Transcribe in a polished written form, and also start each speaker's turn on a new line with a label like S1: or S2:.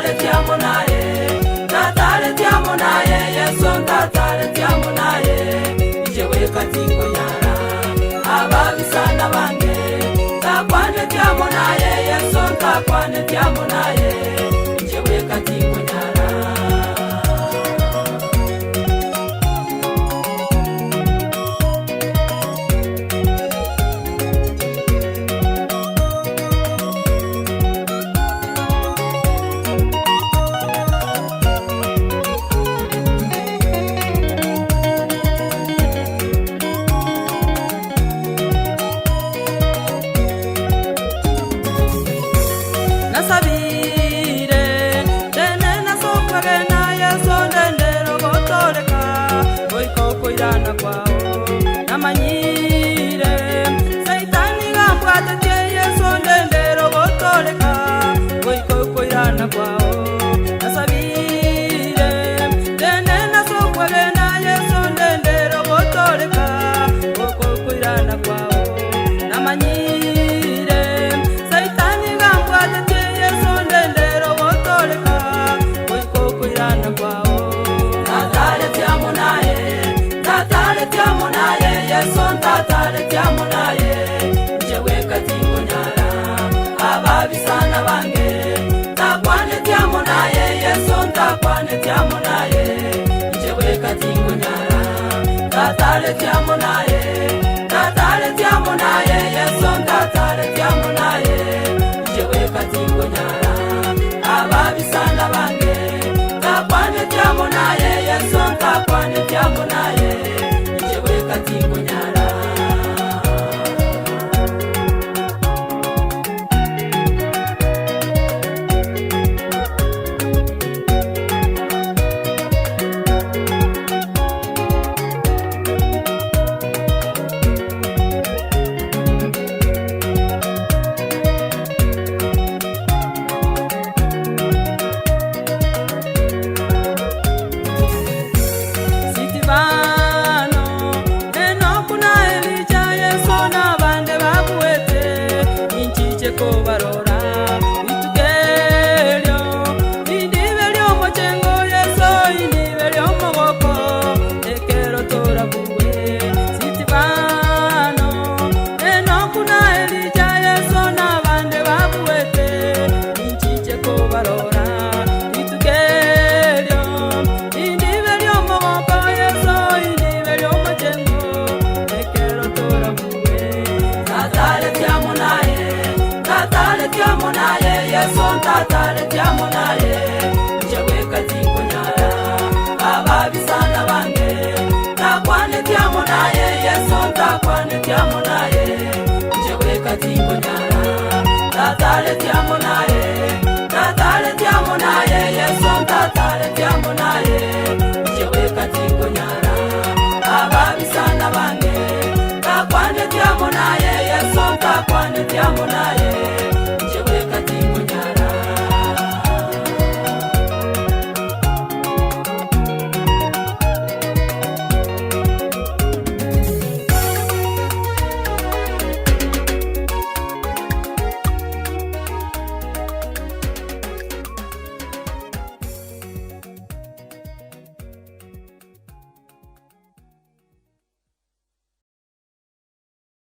S1: tatale tiamo naye, tatale tiamo naye, Yesu tatale tiamo naye, ijewe katingo nyara, ababisana bange, takwane tiamo naye, Yesu takwane tiamo naye, ijewe katingo nyara.
S2: Nasabire tene nasokare na Yesu ndendero gotoleka goiko koirana kwao namanyire Saitani gambwate Yesu ndendero gotoleka goiko koirana kwao. Nasabire tene nasokare na Yesu ndendero gotoleka goiko koirana kwao namanyire Saitani gambwate tiamo naye, Yesu tatale tiamo naye, ijewe katingo nyara, ababisana bange, takwane tiamo naye, Yesu takwane tiamo naye, ijewe katingo nyara, tatale tiamo naye, tatale tiamo naye, Yesu tatale tiamo naye, ijewe katingo nyara, ababisana bange, takwane tiamo naye, Yesu takwane tiamo naye, katingo nyara. Barora itugelyo indibelyo mochengo Yesu indibelyo mogoko ekero torabuwe sitibano enokuna elija Yesu nabande babuwete inchicheko barora itugelyo indibelyo mogoko Yesu indibelyo mochengo ekero torabuwe tatale tiamo naye, tatale tiamo naye, Yesu tatale tiamo naye, ijewe katingo nyara, ababisana bange, takwane tiamo naye, Yesu takwane tiamo naye, ijewe katingo nyara, tatale tiamo naye, tatale tiamo naye, Yesu tatale tiamo naye, ijewe katingo nyara, ababisana bange, takwane tiamo naye, Yesu takwane tiamo naye.